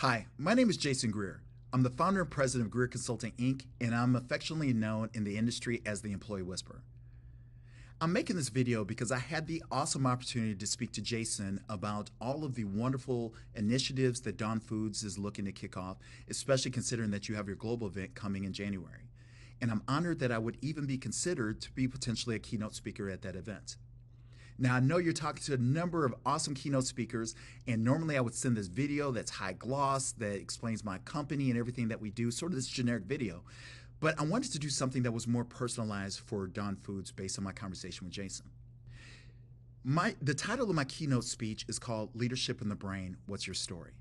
Hi, my name is Jason Greer. I'm the founder and president of Greer Consulting Inc., and I'm affectionately known in the industry as the Employee Whisperer. I'm making this video because I had the awesome opportunity to speak to Jason about all of the wonderful initiatives that Dawn Foods is looking to kick off, especially considering that you have your global event coming in January. And I'm honored that I would even be considered to be potentially a keynote speaker at that event. Now, I know you're talking to a number of awesome keynote speakers, and normally I would send this video that's high gloss, that explains my company and everything that we do, sort of this generic video. But I wanted to do something that was more personalized for Dawn Foods based on my conversation with Jason. The title of my keynote speech is called Leadership in the Brain, What's Your Story?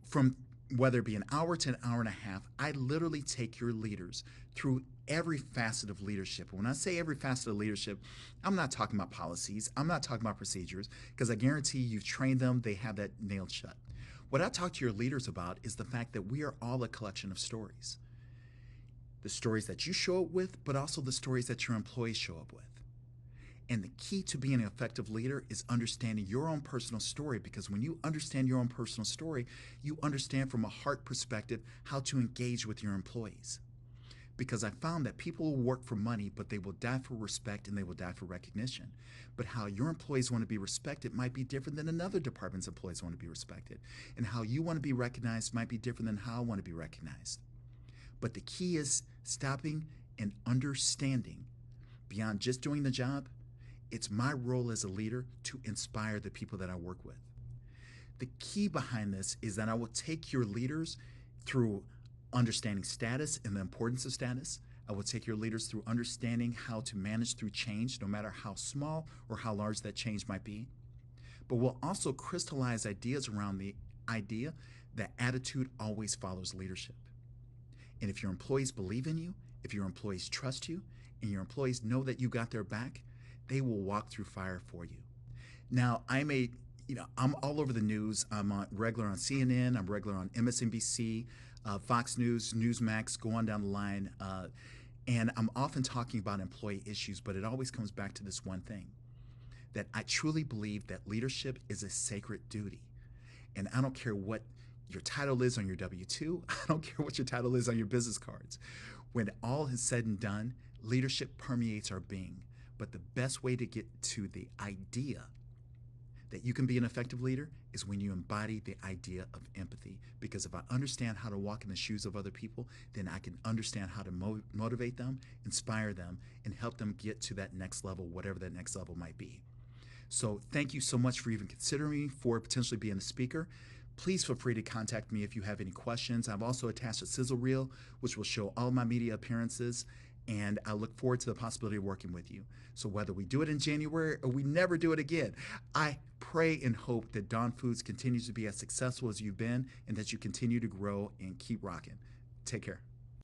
From whether it be an hour to an hour and a half, I literally take your leaders through every facet of leadership. When I say every facet of leadership, I'm not talking about policies, I'm not talking about procedures, because I guarantee you've trained them, they have that nailed shut. What I talk to your leaders about is the fact that we are all a collection of stories. The stories that you show up with, but also the stories that your employees show up with. And the key to being an effective leader is understanding your own personal story, because when you understand your own personal story, you understand from a heart perspective how to engage with your employees. Because I found that people will work for money, but they will die for respect and they will die for recognition. But how your employees want to be respected might be different than another department's employees want to be respected. And how you want to be recognized might be different than how I want to be recognized. But the key is stopping and understanding beyond just doing the job. It's my role as a leader to inspire the people that I work with. The key behind this is that I will take your leaders through understanding status and the importance of status. I will take your leaders through understanding how to manage through change, no matter how small or how large that change might be. But we'll also crystallize ideas around the idea that attitude always follows leadership. And if your employees believe in you, if your employees trust you, and your employees know that you got their back, they will walk through fire for you. Now, I'm all over the news. I'm regular on CNN, I'm regular on MSNBC, Fox News, Newsmax, go on down the line. And I'm often talking about employee issues, but it always comes back to this one thing, that I truly believe that leadership is a sacred duty. And I don't care what your title is on your W-2, I don't care what your title is on your business cards. When all is said and done, leadership permeates our being. But the best way to get to the idea that you can be an effective leader is when you embody the idea of empathy. Because if I understand how to walk in the shoes of other people, then I can understand how to motivate them, inspire them, and help them get to that next level, whatever that next level might be. So thank you so much for even considering me for potentially being a speaker. Please feel free to contact me if you have any questions. I've also attached a sizzle reel, which will show all my media appearances, and I look forward to the possibility of working with you. So whether we do it in January or we never do it again, I pray and hope that Dawn Foods continues to be as successful as you've been and that you continue to grow and keep rocking. Take care.